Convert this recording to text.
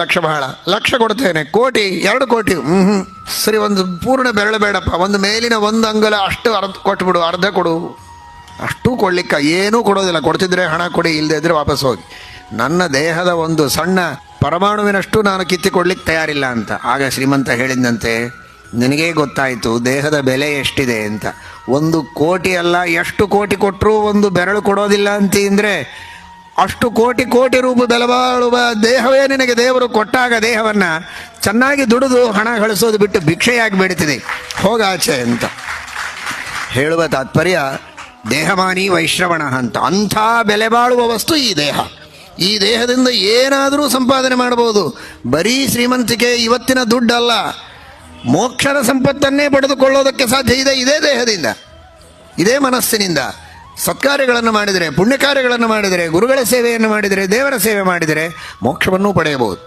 ಲಕ್ಷ ಬಹಳ, ಲಕ್ಷ ಕೊಡ್ತೇನೆ, ಕೋಟಿ 2 ಕೋಟಿ ಸರಿ, ಒಂದು ಪೂರ್ಣ ಬೆರಳು ಬೇಡಪ್ಪ, ಒಂದು ಮೇಲಿನ ಒಂದು ಅಂಗಲ ಅಷ್ಟು ಕೊಟ್ಬಿಡು, ಅರ್ಧ ಕೊಡು. ಅಷ್ಟು ಕೊಡ್ಲಿಕ್ಕೆ ಏನೂ ಕೊಡೋದಿಲ್ಲ. ಕೊಡ್ತಿದ್ರೆ ಹಣ ಕೊಡಿ, ಇಲ್ಲದೆ ಇದ್ರೆ ವಾಪಸ್ ಹೋಗಿ. ನನ್ನ ದೇಹದ ಒಂದು ಸಣ್ಣ ಪರಮಾಣುವಿನಷ್ಟು ನಾನು ಕಿತ್ತಿಕೊಡ್ಲಿಕ್ಕೆ ತಯಾರಿಲ್ಲ ಅಂತ. ಆಗ ಶ್ರೀಮಂತ ಹೇಳಿದಂತೆ, ನಿನಗೇ ಗೊತ್ತಾಯಿತು ದೇಹದ ಬೆಲೆ ಎಷ್ಟಿದೆ ಅಂತ. 1 ಕೋಟಿ ಅಲ್ಲ, ಎಷ್ಟು ಕೋಟಿ ಕೊಟ್ಟರೂ ಒಂದು ಬೆರಳು ಕೊಡೋದಿಲ್ಲ ಅಂತೀಂದರೆ ಅಷ್ಟು ಕೋಟಿ ಕೋಟಿ ರೂಪ ಬೆಲೆ ಬಾಳುವ ದೇಹವೇ ನಿನಗೆ ದೇವರು ಕೊಟ್ಟಾಗ ದೇಹವನ್ನು ಚೆನ್ನಾಗಿ ದುಡಿದು ಹಣ ಗಳಿಸೋದು ಬಿಟ್ಟು ಭಿಕ್ಷೆಯಾಗಿ ಬೇಡ್ತಿದೆ, ಹೋಗಾಚೆ ಅಂತ ಹೇಳುವ ತಾತ್ಪರ್ಯ. ದೇಹಮಾನಿ ವೈಶ್ರವಣ ಅಂತ. ಅಂಥ ಬೆಲೆ ಬಾಳುವ ವಸ್ತು ಈ ದೇಹ. ಈ ದೇಹದಿಂದ ಏನಾದರೂ ಸಂಪಾದನೆ ಮಾಡಬಹುದು. ಬರೀ ಶ್ರೀಮಂತಿಕೆ ಇವತ್ತಿನ ದುಡ್ಡಲ್ಲ, ಮೋಕ್ಷದ ಸಂಪತ್ತನ್ನೇ ಪಡೆದುಕೊಳ್ಳೋದಕ್ಕೆ ಸಾಧ್ಯ ಇದೆ ಇದೇ ದೇಹದಿಂದ, ಇದೇ ಮನಸ್ಸಿನಿಂದ. ಸತ್ಕಾರ್ಯಗಳನ್ನು ಮಾಡಿದರೆ, ಪುಣ್ಯ ಕಾರ್ಯಗಳನ್ನು ಮಾಡಿದರೆ, ಗುರುಗಳ ಸೇವೆಯನ್ನು ಮಾಡಿದರೆ, ದೇವರ ಸೇವೆ ಮಾಡಿದರೆ ಮೋಕ್ಷವನ್ನೂ ಪಡೆಯಬಹುದು.